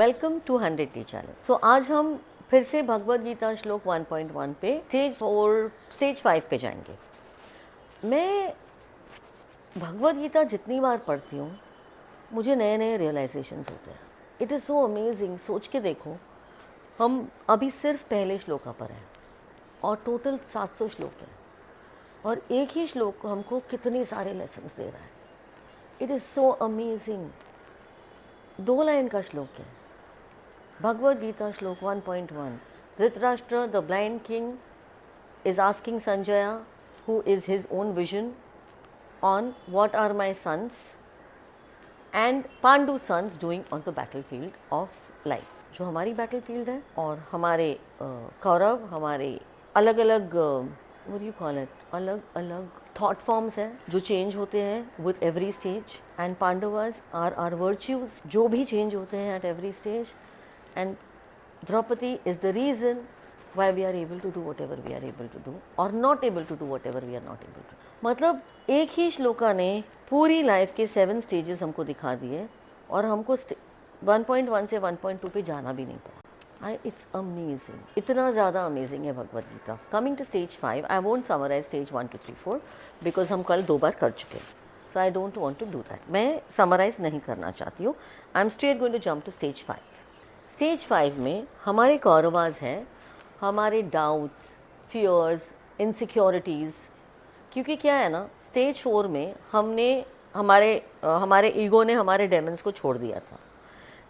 Welcome to 100 T channel. So आज हम फिर से भगवद गीता श्लोक 1.1 पे स्टेज 5 पे जाएंगे। मैं भगवद गीता जितनी बार पढ़ती हूँ मुझे नए नए रियलाइजेशंस होते हैं। It is so amazing. सोच के देखो, हम अभी सिर्फ पहले श्लोका पर हैं और टोटल 700 श्लोक हैं और एक ही श्लोक हमको कितने सारे लेसन्स दे रहा है। It is so amazing. 2 line का श्लोक है। भगवद गीता श्लोक 1.1। Dhritarashtra the blind king is asking Sanjaya, who is his own vision, on what are my sons and Pandu's sons doing on the battlefield of life. जो हमारी battlefield है और हमारे कौरव, हमारे अलग अलग what do you call it, अलग अलग thought forms हैं जो change होते हैं with every stage, and Pandavas are our virtues जो भी change होते हैं at every stage, and Draupadi is the reason why we are able to do whatever we are able to do or not able to do whatever we are not able to do. मतलब एक ही श्लोका ने पूरी life के 7 stages हमको दिखा दिए और हमको 1.1 से 1.2 पे जाना भी नहीं पड़ा। इट्स अमेजिंग, इतना ज़्यादा अमेजिंग है Bhagavad Gita. Coming to stage 5, I won't summarize stage 1 2 3 4 because हम कल 2 बार कर चुके हैं, so I don't want to do that. मैं समराइज नहीं करना चाहती हूँ। I am straight going to jump to stage 5। Stage 5 में हमारे कौरवास हैं, हमारे डाउट्स, फियर्स, इनसिक्योरिटीज़। क्योंकि क्या है ना, स्टेज 4 में हमारे ईगो ने हमारे डेमन्स को छोड़ दिया था।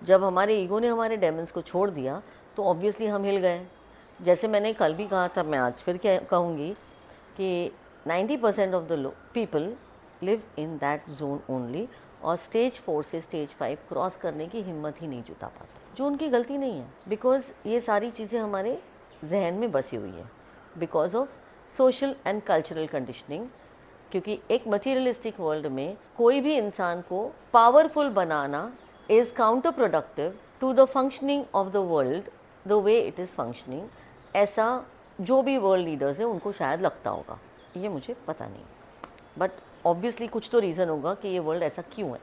जब हमारे ईगो ने हमारे डेमन्स को छोड़ दिया तो ऑब्वियसली हम हिल गए। जैसे मैंने कल भी कहा था, मैं आज फिर क्या कहूँगी कि 90% of the people live in that zone only, और स्टेज 4 से स्टेज 5 क्रॉस करने की हिम्मत ही नहीं जुटा पाते, जो उनकी गलती नहीं है। बिकॉज ये सारी चीज़ें हमारे जहन में बसी हुई है because of social and cultural conditioning. क्योंकि एक मटीरियलिस्टिक वर्ल्ड में कोई भी इंसान को पावरफुल बनाना is counter productive to the functioning of the world the way it is functioning. ऐसा जो भी वर्ल्ड लीडर्स हैं उनको शायद लगता होगा, ये मुझे पता नहीं, बट ऑब्वियसली कुछ तो रीज़न होगा कि ये वर्ल्ड ऐसा क्यों है।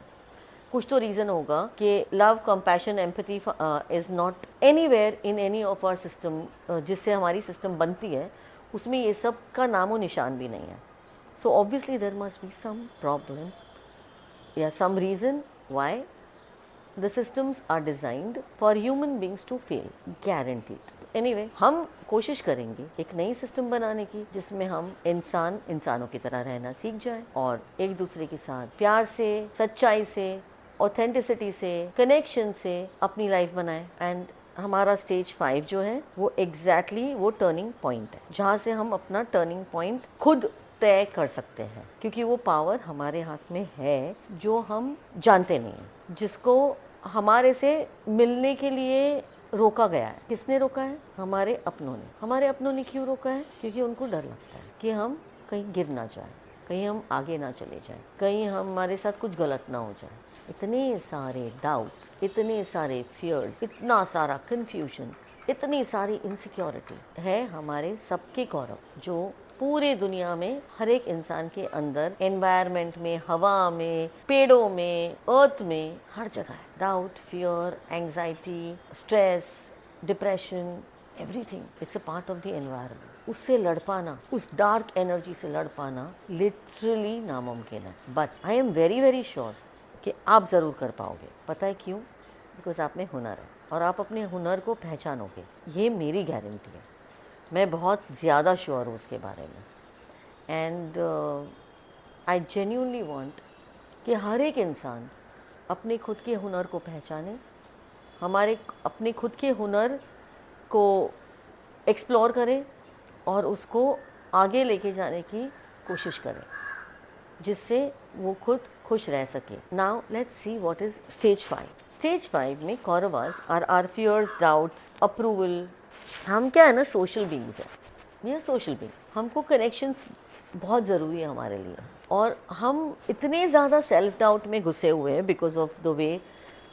कुछ तो रीज़न होगा कि love, compassion, empathy is not anywhere in any of our system. जिससे हमारी सिस्टम बनती है उसमें ये सब का नामो निशान भी नहीं है। So obviously there must be some problem या some reason why the systems are designed for human beings to fail, guaranteed. Anyway, हम कोशिश करेंगे एक नई सिस्टम बनाने की जिसमें हम इंसानों की तरह रहना सीख जाएं और एक दूसरे के साथ प्यार से, सच्चाई से, ऑथेंटिसिटी से, कनेक्शन से अपनी लाइफ बनाएं। एंड हमारा स्टेज 5 जो है वो एग्जैक्टली वो टर्निंग पॉइंट है जहाँ से हम अपना टर्निंग पॉइंट खुद तय कर सकते हैं, क्योंकि वो पावर हमारे हाथ में है जो हम जानते नहीं हैं, जिसको हमारे से मिलने के लिए रोका गया है। किसने रोका है? हमारे अपनों ने। हमारे अपनों ने क्यों रोका है? क्योंकि उनको डर लगता है कि हम कहीं गिर ना जाए, कहीं हम आगे ना चले जाएं, कहीं हमारे साथ कुछ गलत ना हो जाए। इतने सारे डाउट्स, इतने सारे फियर्स, इतना सारा कन्फ्यूजन, इतनी सारी इनसिक्योरिटी है हमारे सबके कौरव, जो पूरे दुनिया में हर एक इंसान के अंदर, एनवायरनमेंट में, हवा में, पेड़ों में, अर्थ में, हर जगह है। Doubt, fear, anxiety, stress, depression, everything, it's a part of the environment. उससे लड़ पाना, उस डार्क एनर्जी से लड़ पाना लिटरली नामुमकिन है। But I am very very sure कि आप ज़रूर कर पाओगे। पता है क्यों? बिकॉज आप में हुनर है और आप अपने हुनर को पहचानोगे, ये मेरी गारंटी है। मैं बहुत ज़्यादा श्योर हूँ उसके बारे में। एंड आई जेन्युइनली वांट कि हर एक इंसान अपने खुद के हुनर को पहचाने, अपने खुद के हुनर को एक्सप्लोर करे और उसको आगे लेके जाने की कोशिश करे, जिससे वो खुद खुश रह सके। Now let's see what is stage 5। Stage 5 में Kauravas are are fears, doubts, approval. हम क्या है ना, सोशल बींग्स हैं। ये सोशल बींग्स, हमको कनेक्शंस बहुत ज़रूरी है हमारे लिए, और हम इतने ज़्यादा सेल्फ डाउट में घुसे हुए हैं because of the way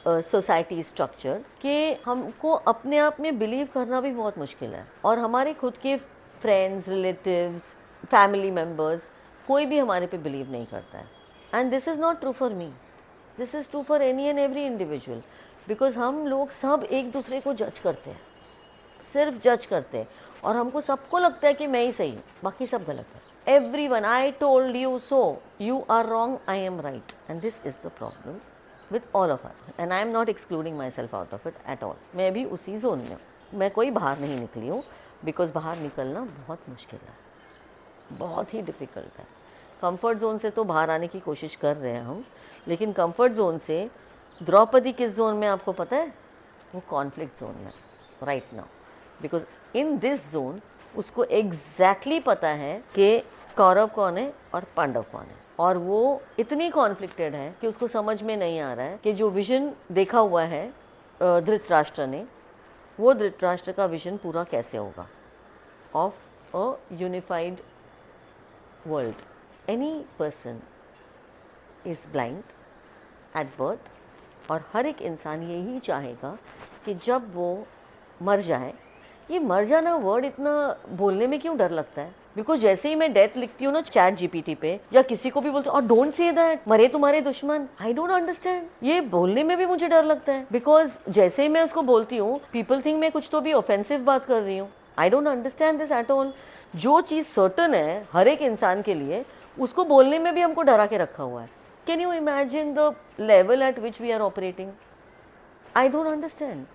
society structure कि हमको अपने आप में बिलीव करना भी बहुत मुश्किल है। और हमारे खुद के फ्रेंड्स, रिलेटिव्स, फैमिली मेम्बर्स, कोई भी हमारे पे बिलीव नहीं करता है। And this is not true for me, this is true for any and every individual, because हम लोग सब एक दूसरे को जज करते हैं, सिर्फ जज करते हैं, और हमको सबको लगता है कि मैं ही सही हूँ, बाकी सब गलत है। Everyone, I told you so, you are wrong, I am right, and this is the problem with all of us, and I am not excluding myself out of it at all. मैं भी उसी zone में हूँ, मैं कोई बाहर नहीं निकली हूँ, बिकॉज बाहर निकलना बहुत मुश्किल है, बहुत ही डिफ़िकल्ट है। कंफर्ट जोन से तो बाहर आने की कोशिश कर रहे हैं हम, लेकिन कंफर्ट जोन से द्रौपदी किस जोन में आपको पता है? वो कॉन्फ्लिक्ट जोन में right now, because in this zone उसको एग्जैक्टली पता है कि कौरव कौन है और पांडव कौन है, और वो इतनी कॉन्फ्लिक्टेड है कि उसको समझ में नहीं आ रहा है कि जो विजन देखा हुआ है धृतराष्ट्र ने, वो धृतराष्ट्र का विजन पूरा कैसे होगा of a unified world. Any person is blind at birth, और हर एक इंसान यही चाहेगा कि जब वो मर जाए, ये मर जाना वर्ड इतना बोलने में क्यों डर लगता है? बिकॉज जैसे ही मैं डेथ लिखती हूँ ना चैट जीपीटी पे, या किसी को भी बोलती हूँ और डोंट से दैट, मरे तुम्हारे दुश्मन, आई डोंट अंडरस्टैंड, ये बोलने में भी मुझे डर लगता है, बिकॉज जैसे ही मैं उसको बोलती हूँ पीपल थिंक मैं कुछ तो भी ऑफेंसिव बात कर रही हूँ। आई don't understand this at all. जो चीज़ सर्टन है हर एक इंसान के लिए, उसको बोलने में भी हमको डरा के रखा हुआ है। Can you imagine the level at which we are operating? I don't understand.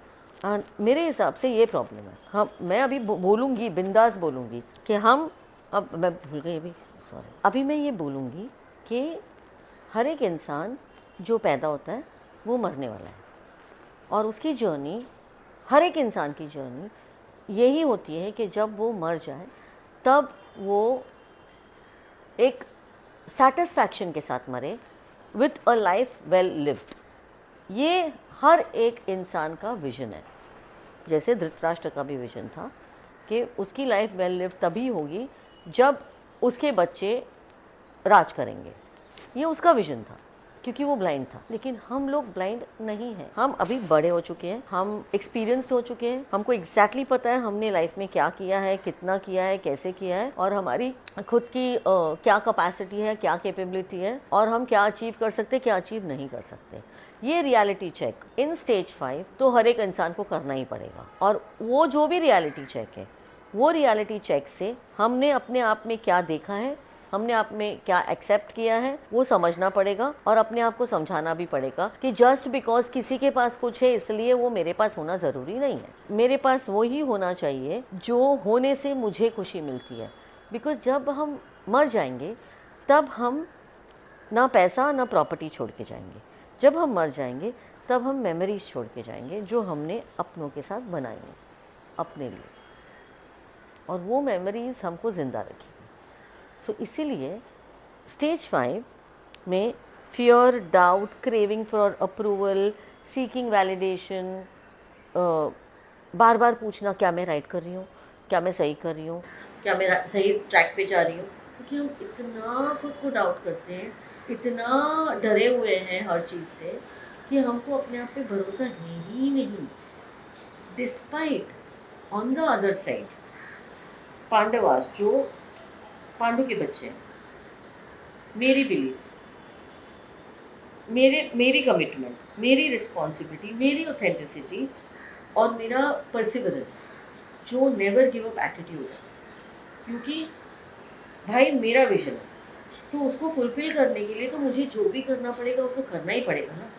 मेरे हिसाब से ये प्रॉब्लम है। हम, मैं अभी बोलूँगी, बिंदास बोलूँगी कि हम, अब मैं भूल गई अभी, सॉरी, अभी मैं ये बोलूँगी कि हर एक इंसान जो पैदा होता है वो मरने वाला है, और उसकी जर्नी, हर एक इंसान की जर्नी यही होती है कि जब वो मर जाए तब वो एक सेटिस्फैक्शन के साथ मरे, with a life well lived. ये हर एक इंसान का विजन है। जैसे धृतराष्ट्र का भी विजन था कि उसकी लाइफ वेल लिव तभी होगी जब उसके बच्चे राज करेंगे, ये उसका विजन था, क्योंकि वो ब्लाइंड था। लेकिन हम लोग ब्लाइंड नहीं हैं, हम अभी बड़े हो चुके हैं, हम एक्सपीरियंस्ड हो चुके हैं, हमको एग्जैक्टली पता है हमने लाइफ में क्या किया है, कितना किया है, कैसे किया है, और हमारी खुद की क्या कैपेसिटी है, क्या कैपेबिलिटी है, और हम क्या अचीव कर सकते, क्या अचीव नहीं कर सकते। ये रियलिटी चेक इन स्टेज 5 तो हर एक इंसान को करना ही पड़ेगा, और वो जो भी रियलिटी चेक है, वो रियलिटी चेक से हमने अपने आप में क्या देखा है, हमने आप में क्या एक्सेप्ट किया है, वो समझना पड़ेगा, और अपने आप को समझाना भी पड़ेगा कि जस्ट बिकॉज किसी के पास कुछ है इसलिए वो मेरे पास होना ज़रूरी नहीं है। मेरे पास वो ही होना चाहिए जो होने से मुझे खुशी मिलती है। बिकॉज जब हम मर जाएंगे तब हम ना पैसा ना प्रॉपर्टी छोड़ के जाएंगे, जब हम मर जाएंगे तब हम मेमोरीज छोड़ के जाएंगे जो हमने अपनों के साथ बनाई हैं अपने लिए, और वो मेमोरीज हमको ज़िंदा रखेंगी। सो इसीलिए स्टेज 5 में fear, doubt, craving for approval, seeking validation, बार बार पूछना क्या मैं राइट कर रही हूँ, क्या मैं सही कर रही हूँ, क्या मैं सही ट्रैक पे जा रही हूँ, क्योंकि हम इतना खुद को डाउट करते हैं, इतना डरे हुए हैं हर चीज़ से कि हमको अपने आप पे भरोसा है ही नहीं। Despite on the other side Pandavas, जो पांडु के बच्चे हैं, मेरी बिलीफ, मेरी कमिटमेंट, मेरी रिस्पॉन्सिबिलिटी, मेरी ऑथेंटिसिटी, और मेरा परसिवरेंस, जो नेवर गिव अप एटीट्यूड है, क्योंकि भाई मेरा विजन है, तो उसको फुलफिल करने के लिए तो मुझे जो भी करना पड़ेगा वो तो करना ही पड़ेगा ना।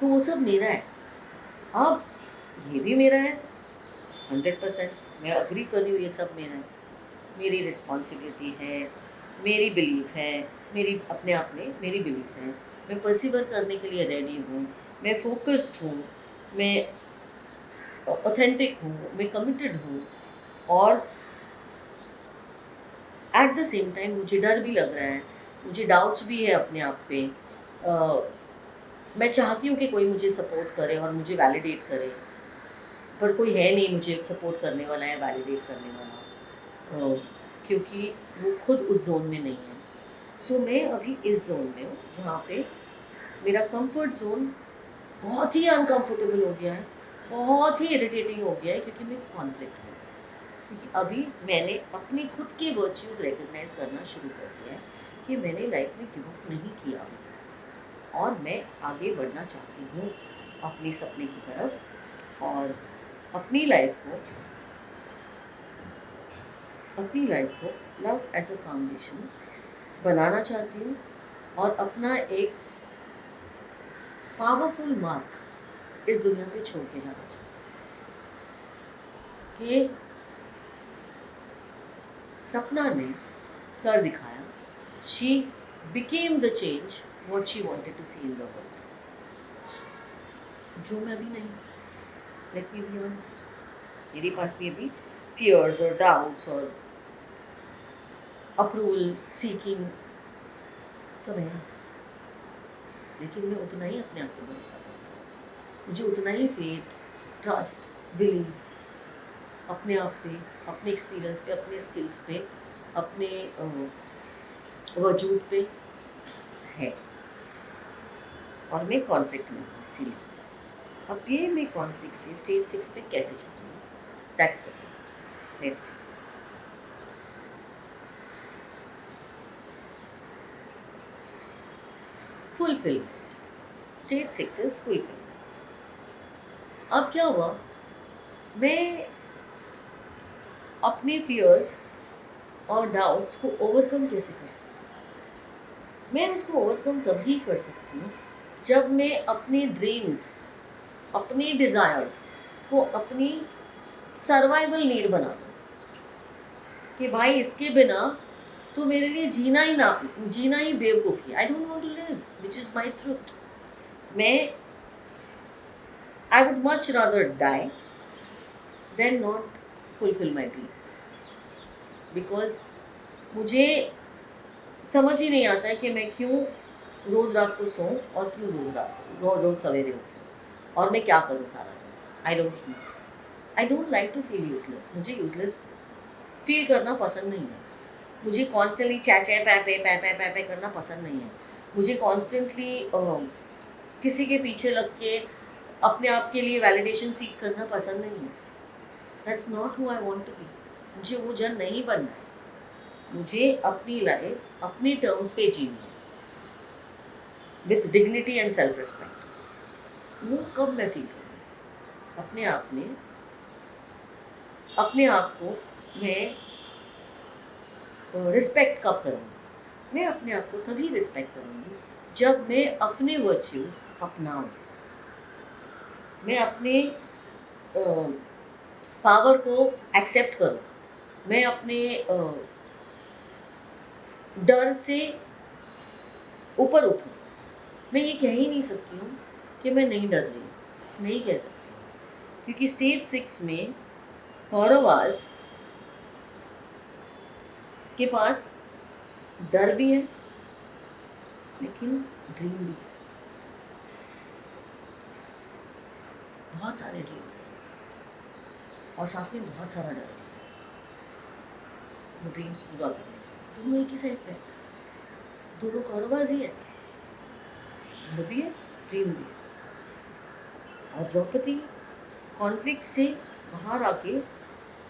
तो वो सब मेरा है, अब ये भी मेरा है 100%, मैं अग्री कर रही हूँ, ये सब मेरा है, मेरी रिस्पॉन्सिबिलिटी है, मेरी बिलीफ है, मेरी अपने आप में मेरी बिलीफ है, मैं परसिवर करने के लिए रेडी हूँ, मैं फोकस्ड हूँ, मैं ऑथेंटिक हूँ, मैं कमिटेड हूँ, और एट द सेम टाइम मुझे डर भी लग रहा है, मुझे डाउट्स भी है अपने आप पे। मैं चाहती हूँ कि कोई मुझे सपोर्ट करे और मुझे वैलिडेट करे, पर कोई है नहीं मुझे सपोर्ट करने वाला है, वैलिडेट करने वाला, क्योंकि वो खुद उस जोन में नहीं है। सो मैं अभी इस जोन में हूँ जहाँ पे मेरा कंफर्ट जोन बहुत ही अनकंफर्टेबल हो गया है, बहुत ही इरिटेटिंग हो गया है, क्योंकि मैं कॉन्फ्लिक्ट हूँ, क्योंकि अभी मैंने अपनी खुद के वर्च्यूज़ रिकग्नाइज करना शुरू कर दिया है कि मैंने लाइफ में गिव अप नहीं किया और मैं आगे बढ़ना चाहती हूँ। अपने सपने की तरफ और अपनी लाइफ को लव एज अ फाउंडेशन बनाना चाहती हूँ और अपना एक पावरफुल मार्क इस दुनिया पे छोड़ के जाना चाहती हूँ कि सपना ने कर दिखाया. She became the change what she wanted to see in the world. जो मैं अभी नहीं. Let me be honest. मेरे पास भी अभी फियर्स और डाउट्स और अप्रूवल सीकिंग सब है, लेकिन मैं उतना ही अपने आप को भरोसा करता हूँ. मुझे उतना ही फेथ, ट्रस्ट, बिलीव अपने आप पे, अपने एक्सपीरियंस पे, अपने स्किल्स पे, अपने वजूद पे है. और मैं कॉन्फ्लिक्ट में हूँ. इसीलिए अब ये मैं कॉन्फ्लिक्ट से स्टेज 6 पे कैसे चलूँगी, that's the thing. Let's fulfilment. Stage 6 is fulfilment. अब क्या हुआ, मैं अपने फियर्स और डाउट्स को ओवरकम कैसे कर सकती हूँ? मैं उसको ओवरकम तभी कर सकती हूँ जब मैं अपने ड्रीम्स, अपने डिज़ायर्स को अपनी सर्वाइवल नीड बना दूँ कि भाई इसके बिना तो मेरे लिए जीना ही बेवकूफ़ी. I don't want to live, which is my truth. I would much rather die than not fulfil my dreams. Because मुझे समझ ही नहीं आता है कि मैं क्यों रोज़ रात को सोऊं और क्यों रोज़ सवेरे उठूं और मैं क्या करूं सारा दिन. I don't like to feel useless. मुझे यूजलेस फील करना पसंद नहीं है. मुझे कॉन्स्टेंटली चै पै करना पसंद नहीं है. मुझे कॉन्स्टेंटली किसी के पीछे लग के अपने आप के लिए वैलिडेशन सीख करना पसंद नहीं है. That's not who I want to be. मुझे वो जन नहीं बनना है. मुझे अपनी लाइफ अपनी टर्म्स पे जीनी है with dignity and self respect. वो कब मैं फील करूँ अपने आप में, अपने आप को मैं रिस्पेक्ट कब करूँगी? मैं अपने आप को तभी रिस्पेक्ट करूँगी जब मैं अपने वर्च्यूज़ अपनाऊँ, मैं अपने पावर को एक्सेप्ट करूँ, मैं अपने डर से ऊपर उठूँ. मैं ये कह ही नहीं सकती हूँ कि मैं नहीं डर रही, नहीं कह सकती, क्योंकि स्टेज 6 में कौरवास के पास डर भी है लेकिन ड्रीम भी है. बहुत सारे ड्रीम्स हैं और साथ में बहुत सारा डर है. वो ड्रीम्स पूरा करने दोनों एक ही साइड पे, दोनों कौरवास ही है. डर भी है, ड्रीम भी है. और द्रौपदी कॉन्फ्लिक्ट से बाहर आके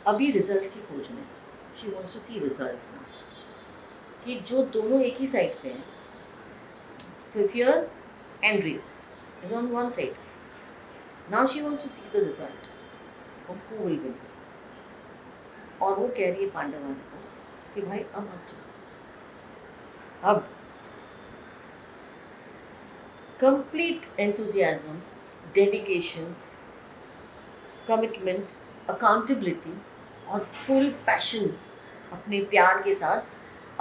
अभी रिजल्ट की खोज में. She wants to see results now, कि जो दोनों एक ही साइड पे हैं, fear and dreams is on one side. Now she wants to see the result of who will win. और वो कह रही है पांडवास को कि भाई अब आप जाओ. अब complete enthusiasm, dedication, commitment, accountability और फुल पैशन अपने प्यार के साथ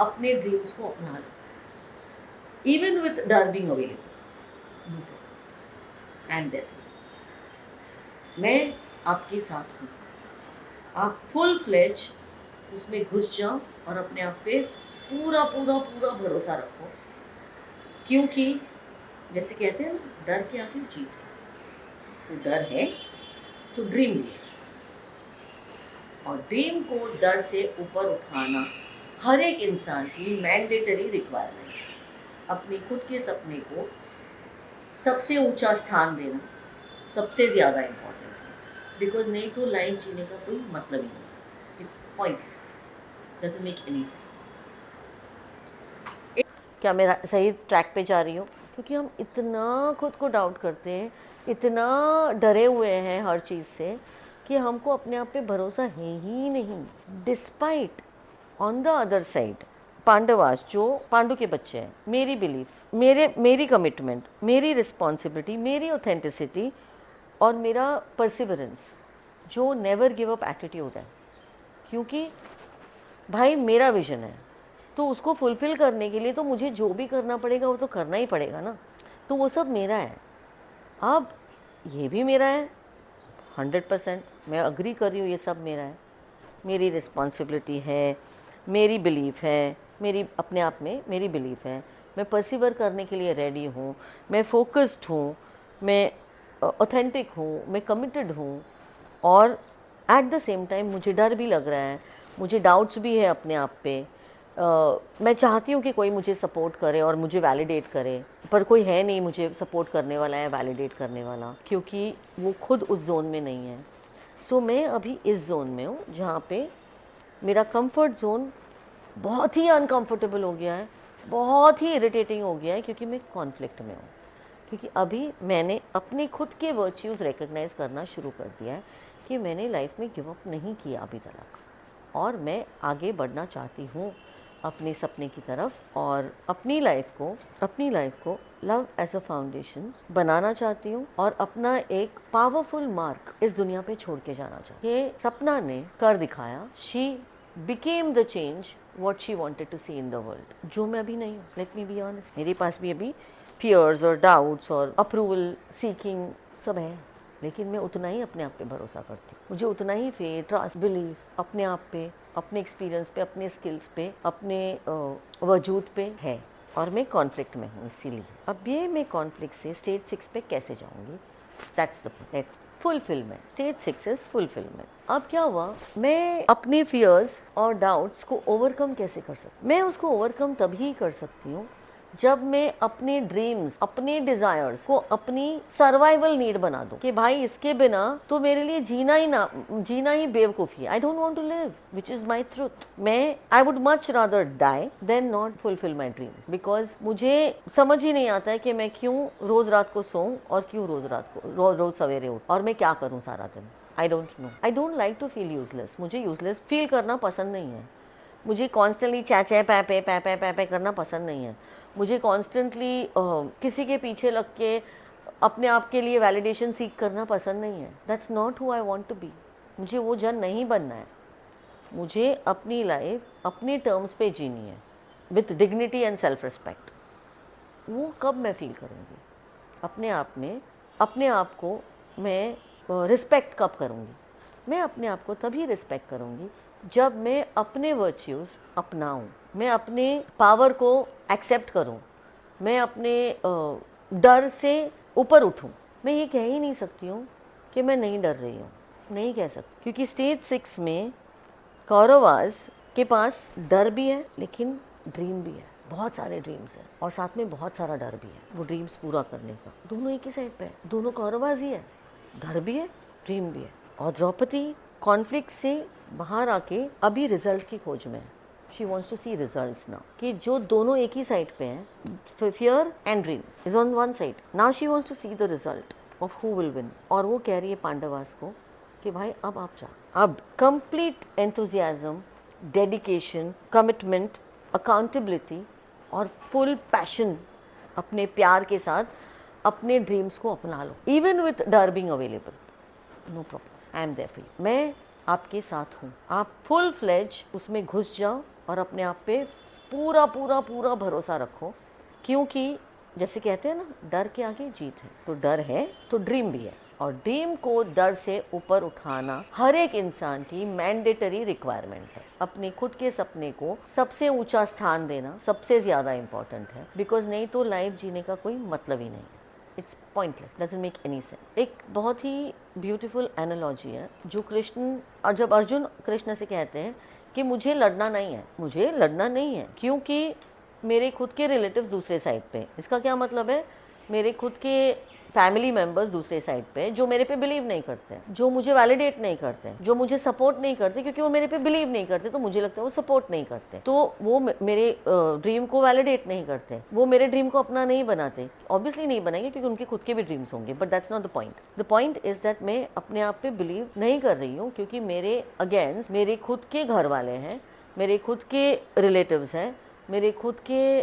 अपने ड्रीम्स को अपना लो, इवन विथ डर बीइंग अवेलेबल. एंड दैट मैं आपके साथ हूँ. आप फुल फ्लेज उसमें घुस जाओ और अपने आप पे पूरा पूरा पूरा भरोसा रखो, क्योंकि जैसे कहते हैं ना, डर के आगे जीत है. तो डर है तो ड्रीम भी है, और ड्रीम को डर से ऊपर उठाना हर एक इंसान की मैंडेटरी रिक्वायरमेंट है. अपने खुद के सपने को सबसे ऊंचा स्थान देना सबसे ज़्यादा इम्पोर्टेंट है. बिकॉज नहीं तो लाइफ जीने का कोई मतलब ही नहीं. It's pointless, doesn't make any sense. क्या मैं सही ट्रैक पे जा रही हूँ? क्योंकि हम इतना खुद को डाउट करते हैं, इतना डरे हुए हैं हर चीज़ से कि हमको अपने आप पे भरोसा है ही नहीं। Despite on the other side Pandavas, जो पांडु के बच्चे हैं, मेरी बिलीफ, मेरी कमिटमेंट, मेरी रिस्पॉन्सिबिलिटी, मेरी ऑथेंटिसिटी और मेरा परसिवरेंस, जो नेवर गिव अप एटीट्यूड है। क्योंकि भाई मेरा विजन है, तो उसको फुलफ़िल करने के लिए तो मुझे जो भी करना पड़ेगा वो तो करना ही पड़ेगा ना। तो वो सब मेरा है। अब ये भी मेरा है 100%, मैं अग्री कर रही हूँ, ये सब मेरा है, मेरी रिस्पॉन्सिबिलिटी है, मेरी बिलीफ है, मेरी अपने आप में मेरी बिलीफ है, मैं परसिवर करने के लिए रेडी हूँ, मैं फोकस्ड हूँ, मैं ऑथेंटिक हूँ, मैं कमिटेड हूँ। और एट द सेम टाइम मुझे डर भी लग रहा है, मुझे डाउट्स भी है अपने आप पे। मैं चाहती हूँ कि कोई मुझे सपोर्ट करे और मुझे वैलिडेट करे, पर कोई है नहीं मुझे सपोर्ट करने वाला है, वैलिडेट करने वाला, क्योंकि वो खुद उस जोन में नहीं है। सो मैं अभी इस जोन में हूँ जहाँ पे मेरा कंफर्ट जोन बहुत ही अनकंफर्टेबल हो गया है, बहुत ही इरिटेटिंग हो गया है, क्योंकि मैं कॉन्फ्लिक्ट में हूँ। क्योंकि अभी मैंने अपने खुद के वर्च्यूज़ रिकग्नाइज़ करना शुरू कर दिया है कि मैंने लाइफ में गिव अप नहीं किया अभी तक, और मैं आगे बढ़ना चाहती हूँ अपने सपने की तरफ, और अपनी लाइफ को लव एज अ फाउंडेशन बनाना चाहती हूँ, और अपना एक पावरफुल मार्क इस दुनिया पे छोड़ के जाना चाहती हूँ। ये सपना ने कर दिखाया। She became the change what she wanted to see in the world, जो मैं अभी नहीं हूँ। लेट मी बी ऑनेस्ट, मेरे पास भी अभी फियर्स और डाउट्स और अप्रूवल सीकिंग सब है, लेकिन मैं उतना ही अपने आप पे भरोसा करती हूँ। मुझे उतना ही फेथ, ट्रस्ट, बिलीफ अपने आप पे, अपने एक्सपीरियंस पे, अपने स्किल्स पे, अपने वजूद पे है, और मैं कॉन्फ्लिक्ट में हूँ। इसीलिए अब ये मैं कॉन्फ्लिक्ट से स्टेज 6 पे कैसे जाऊँगी, that's fulfilment. Stage 6 is fulfilment. अब क्या हुआ, मैं अपने फियर्स और डाउट्स को ओवरकम कैसे कर सकती? मैं उसको ओवरकम तभी कर सकती हूँ जब मैं अपने ड्रीम्स, अपने डिजायर्स को अपनी सर्वाइवल नीड बना दूं, कि भाई इसके बिना तो मेरे लिए जीना ही बेवकूफ़ी है। I don't want to live, which is my truth. I would much rather die than not fulfil my dream, because मुझे समझ ही नहीं आता है कि मैं क्यों रोज रात को सोऊं और क्यों रोज सवेरे उठ, और मैं क्या करूं सारा दिन। I don't know, I don't like to feel useless. मुझे यूजलेस फील करना पसंद नहीं है। मुझे कॉन्स्टेंटली चै पै करना पसंद नहीं है। मुझे कॉन्स्टेंटली किसी के पीछे लग के अपने आप के लिए वैलिडेशन सीख करना पसंद नहीं है। That's not who I want to be. मुझे वो जन नहीं बनना है। मुझे अपनी लाइफ अपने टर्म्स पे जीनी है, with dignity and self respect. वो कब मैं फील करूँगी अपने आप में? अपने आप को मैं रिस्पेक्ट कब करूँगी? मैं अपने आप को तभी रिस्पेक्ट करूँगी जब मैं अपने वर्च्यूज़ अपनाऊँ, मैं अपने पावर को एक्सेप्ट करूँ, मैं अपने डर से ऊपर उठूँ। मैं ये कह ही नहीं सकती हूँ कि मैं नहीं डर रही हूँ, नहीं कह सकती, क्योंकि स्टेज 6 में कौरवास के पास डर भी है लेकिन ड्रीम भी है। बहुत सारे ड्रीम्स हैं और साथ में बहुत सारा डर भी है, वो ड्रीम्स पूरा करने का। दोनों एक ही साइड पे है, दोनों कौरवास ही है, डर भी है, ड्रीम भी है। और द्रौपदी कॉन्फ्लिक्ट से बाहर आके अभी रिजल्ट की खोज में है। She wants to see results now, कि जो दोनों एक ही साइड पे हैं, fear and dream is on one side. Now she wants to see the result of who will win. और वो कह रही है पांडवास को कि भाई अब आप जा। अब complete enthusiasm, dedication, commitment, accountability और फुल पैशन अपने प्यार के साथ अपने ड्रीम्स को अपना लो, इवन विथ डर being available. No problem, I am there for you. मैं आपके साथ हूँ। आप फुल फ्लेज उसमें घुस जाओ और अपने आप पे पूरा पूरा पूरा भरोसा रखो, क्योंकि जैसे कहते हैं ना, डर के आगे जीत है। तो डर है तो ड्रीम भी है, और ड्रीम को डर से ऊपर उठाना हर एक इंसान की मैंडेटरी रिक्वायरमेंट है। अपने खुद के सपने को सबसे ऊंचा स्थान देना सबसे ज़्यादा इम्पॉर्टेंट है, बिकॉज नहीं तो लाइफ जीने का कोई मतलब ही नहीं है। It's pointless, doesn't make any sense. एक बहुत ही ब्यूटीफुल एनालॉजी है जो कृष्ण, और जब अर्जुन कृष्ण से कहते हैं कि मुझे लड़ना नहीं है क्योंकि मेरे खुद के रिलेटिव्स दूसरे साइड पे। इसका क्या मतलब है? मेरे खुद के फैमिली मेंबर्स दूसरे साइड पे जो मेरे पे बिलीव नहीं करते, जो मुझे वैलिडेट नहीं करते, जो मुझे सपोर्ट नहीं करते, क्योंकि वो मेरे पे बिलीव नहीं करते तो मुझे लगता है वो सपोर्ट नहीं करते, तो वो मेरे ड्रीम को वैलिडेट नहीं करते, वो मेरे ड्रीम को अपना नहीं बनाते। ऑब्वियसली नहीं बनाएंगे क्योंकि उनके खुद के भी ड्रीम्स होंगे, but that's not the point. The point is that मैं अपने आप पे बिलीव नहीं कर रही हूँ क्योंकि मेरे अगेंस्ट मेरे खुद के घर वाले हैं, मेरे खुद के रिलेटिव्स हैं, मेरे खुद के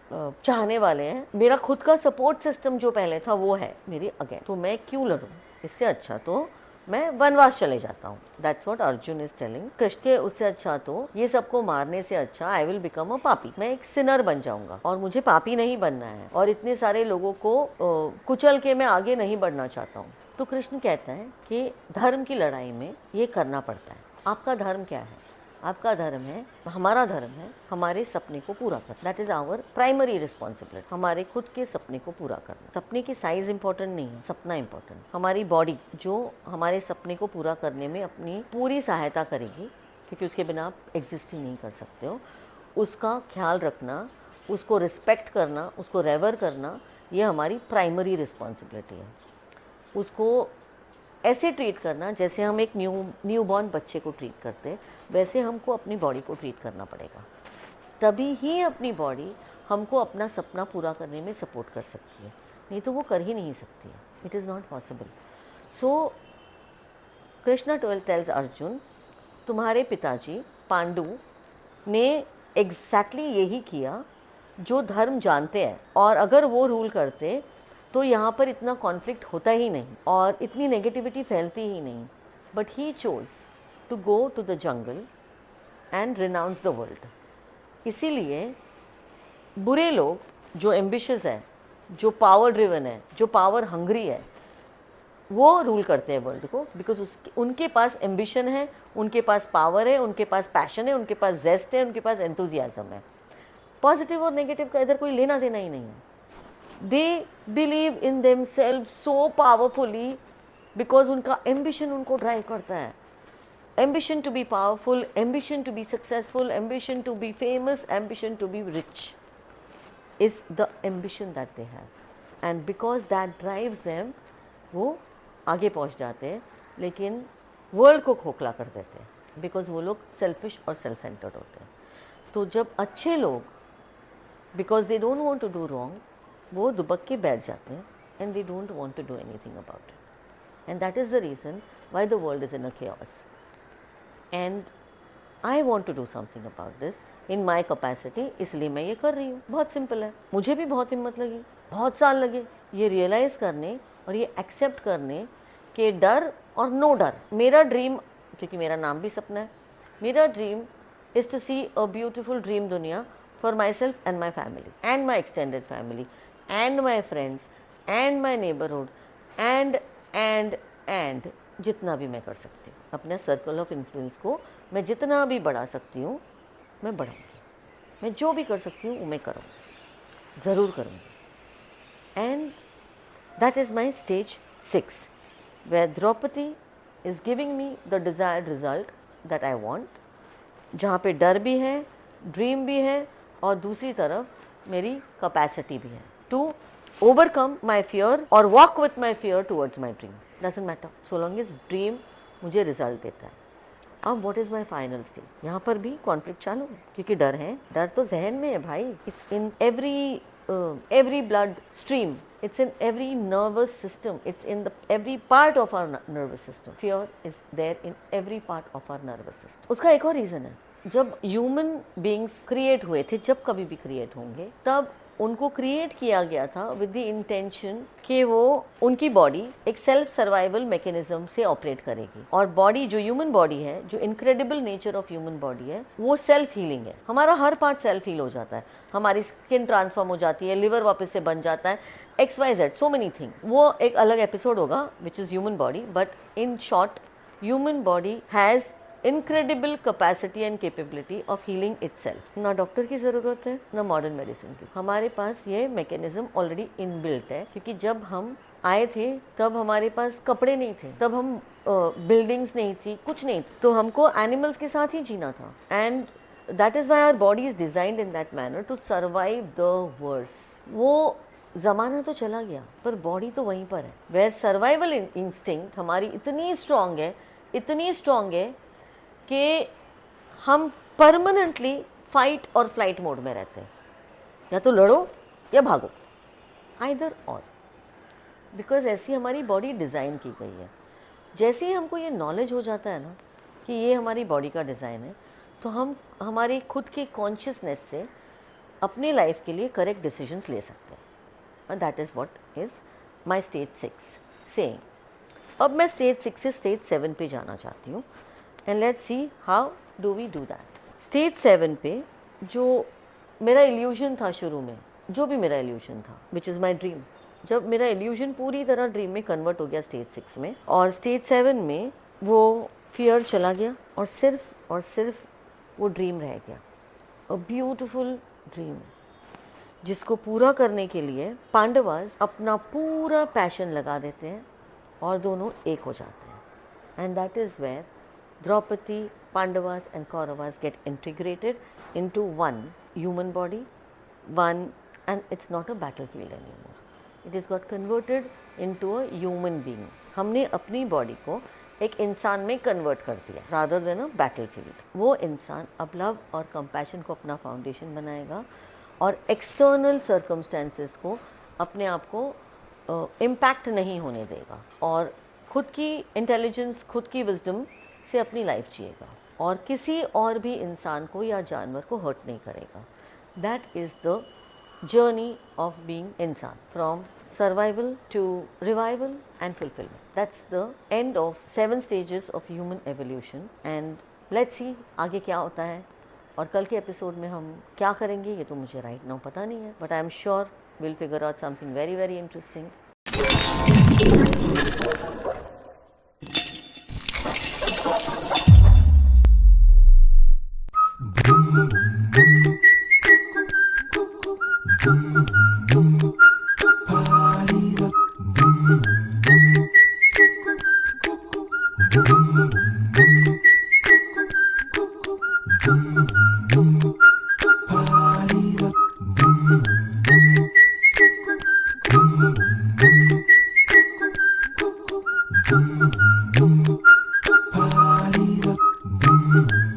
चाहने वाले हैं, मेरा खुद का सपोर्ट सिस्टम जो पहले था वो है मेरे अगेंस्ट, तो मैं क्यों लड़ूं? इससे अच्छा तो मैं वनवास चले जाता हूँ। That's what Arjun is telling Krishna के। उससे अच्छा तो ये सबको मारने से अच्छा आई विल बिकम अ पापी, मैं एक सिनर बन जाऊंगा और मुझे पापी नहीं बनना है और इतने सारे लोगों को कुचल के मैं आगे नहीं बढ़ना चाहता हूँ। तो कृष्ण कहता है कि धर्म की लड़ाई में ये करना पड़ता है। आपका धर्म क्या है? आपका धर्म है, हमारा धर्म है हमारे सपने को पूरा करना। That is our primary responsibility, हमारे खुद के सपने को पूरा करना। सपने की साइज इंपॉर्टेंट नहीं है, सपना इंपॉर्टेंट। हमारी बॉडी जो हमारे सपने को पूरा करने में अपनी पूरी सहायता करेगी, क्योंकि उसके बिना आप एग्जिस्ट ही नहीं कर सकते हो, उसका ख्याल रखना, उसको रिस्पेक्ट करना, उसको रेवर करना, ये हमारी प्राइमरी रिस्पॉन्सिबिलिटी है। उसको ऐसे ट्रीट करना जैसे हम एक न्यू बॉर्न बच्चे को ट्रीट करते हैं, वैसे हमको अपनी बॉडी को ट्रीट करना पड़ेगा। तभी ही अपनी बॉडी हमको अपना सपना पूरा करने में सपोर्ट कर सकती है, नहीं तो वो कर ही नहीं सकती है। It is not possible. So Krishna tells Arjun, तुम्हारे पिताजी पांडु ने एग्जैक्टली यही किया जो धर्म जानते हैं, और अगर वो रूल करते तो यहाँ पर इतना कॉन्फ्लिक्ट होता ही नहीं और इतनी नेगेटिविटी फैलती ही नहीं। But he chose to go to the jungle and renounce the world. इसीलिए बुरे लोग जो एम्बिशियस है, जो पावर ड्रिवन है, जो पावर हंग्री है, वो रूल करते हैं वर्ल्ड को, बिकॉज उनके पास एम्बिशन है, उनके पास पावर है, उनके पास पैशन है, उनके पास जेस्ट है, उनके पास एंथुजियाज्म है। पॉजिटिव और नेगेटिव का इधर कोई लेना देना ही नहीं है। They believe in themselves so powerfully because उनका ambition उनको ड्राइव करता है। Ambition to be powerful, ambition to be successful, ambition to be famous, ambition to be rich is the ambition that they have. And because that drives them, वो आगे पहुंच जाते हैं, लेकिन वर्ल्ड को खोखला कर देते हैं, बिकॉज वो लोग सेल्फिश और सेल्फ सेंटर्ड होते हैं। तो जब अच्छे लोग, because they don't want to do wrong, वो दुबक के बैठ जाते हैं and they don't want to do anything about it, and that is the reason why the world is in a chaos. And I want to do something about this in my capacity, इसलिए मैं ये कर रही हूँ। बहुत simple है। मुझे भी बहुत हिम्मत लगी, बहुत साल लगे ये रियलाइज़ करने और ये एक्सेप्ट करने कि डर और नो डर मेरा ड्रीम, क्योंकि मेरा नाम भी सपना है, मेरा dream is to see a beautiful dream दुनिया for myself and my family and my extended family and my friends and my neighborhood and जितना भी मैं कर सकती हूँ, अपने सर्कल ऑफ इन्फ्लुएंस को मैं जितना भी बढ़ा सकती हूँ मैं बढ़ाऊँगी। मैं जो भी कर सकती हूँ वो मैं करूँगी, ज़रूर करूँगी। And that is my stage 6 where Draupadi is giving me the desired result that I want, जहाँ पे डर भी है, ड्रीम भी है और दूसरी तरफ मेरी कैपेसिटी भी है to overcome my fear or walk with my fear towards my dream. Doesn't matter so long as dream मुझे रिजल्ट देता है। अब what is my final stage? यहाँ पर भी कॉन्फ्लिक्ट चालू है, क्योंकि डर है। डर तो जहन में है भाई। It's in every blood stream. It's in every nervous system. It's in every part of our nervous system. Fear is there in every part of our nervous system. उसका एक और रीज़न है, जब ह्यूमन बींग्स क्रिएट हुए थे, जब कभी भी क्रिएट होंगे, तब उनको क्रिएट किया गया था विद द इंटेंशन कि वो उनकी बॉडी एक सेल्फ सर्वाइवल मैकेनिज्म से ऑपरेट करेगी। और बॉडी जो ह्यूमन बॉडी है, जो incredible nature of human body है, वो सेल्फ हीलिंग है। हमारा हर पार्ट सेल्फ हील हो जाता है, हमारी स्किन ट्रांसफॉर्म हो जाती है, लिवर वापस से बन जाता है, XYZ सो मेनी थिंग। वो एक अलग एपिसोड होगा which is human body, but in short human body has incredible capacity and capability of healing itself. ना डॉक्टर की ज़रूरत है ना मॉडर्न मेडिसिन की, हमारे पास ये मैकेनिज्म ऑलरेडी इनबिल्ट है। क्योंकि जब हम आए थे तब हमारे पास कपड़े नहीं थे, तब हम बिल्डिंग्स नहीं थी, कुछ नहीं, तो हमको एनिमल्स के साथ ही जीना था। And that is why our body is designed in that manner to survive the worse. वो ज़माना तो चला गया पर बॉडी तो वहीं पर है। वेयर सर्वाइवल इंस्टिंक्ट हमारी इतनी स्ट्रॉन्ग है कि हम परमानेंटली फाइट और फ्लाइट मोड में रहते हैं, या तो लड़ो या भागो, आइदर और, बिकॉज ऐसी हमारी बॉडी डिज़ाइन की गई है। जैसे ही हमको ये नॉलेज हो जाता है ना कि ये हमारी बॉडी का डिज़ाइन है, तो हम हमारी खुद की कॉन्शियसनेस से अपनी लाइफ के लिए करेक्ट डिसीजंस ले सकते हैं। And that is what is my stage 6 saying. अब मैं स्टेज 6 से स्टेज 7 पे जाना चाहती हूँ, and let's see how do we do that. Stage 7 पे जो मेरा इल्यूजन था शुरू में, जो भी मेरा इल्यूजन था विच इज़ माई ड्रीम, जब मेरा इल्यूजन पूरी तरह ड्रीम में कन्वर्ट हो गया स्टेज 6 में, और स्टेज 7 में वो फियर चला गया और सिर्फ वो ड्रीम रह गया, अ ब्यूटिफुल ड्रीम, जिसको पूरा करने के लिए पांडवास अपना पूरा पैशन लगा देते हैं और दोनों एक हो जाते हैं। And that is where Draupadi, Pandavas and Kauravas get integrated into one human body, and it's not a battlefield anymore. It is got converted into a human being. हमने अपनी बॉडी को एक इंसान में कन्वर्ट कर दिया rather than a battlefield. वो इंसान अब लव और कंपैशन को अपना फाउंडेशन बनाएगा और एक्सटर्नल सर्कमस्टेंसेस को अपने आप को इम्पैक्ट नहीं होने देगा और खुद की इंटेलिजेंस, खुद की विजडम से अपनी लाइफ जिएगा और किसी और भी इंसान को या जानवर को हर्ट नहीं करेगा। That is the journey of being इंसान, from survival to revival and fulfilment. That's the end of 7 stages of human evolution. And let's see आगे क्या होता है और कल के एपिसोड में हम क्या करेंगे, ये तो मुझे राइट नाउ पता नहीं है, but I am sure will figure out something very very interesting. Party rock, boom.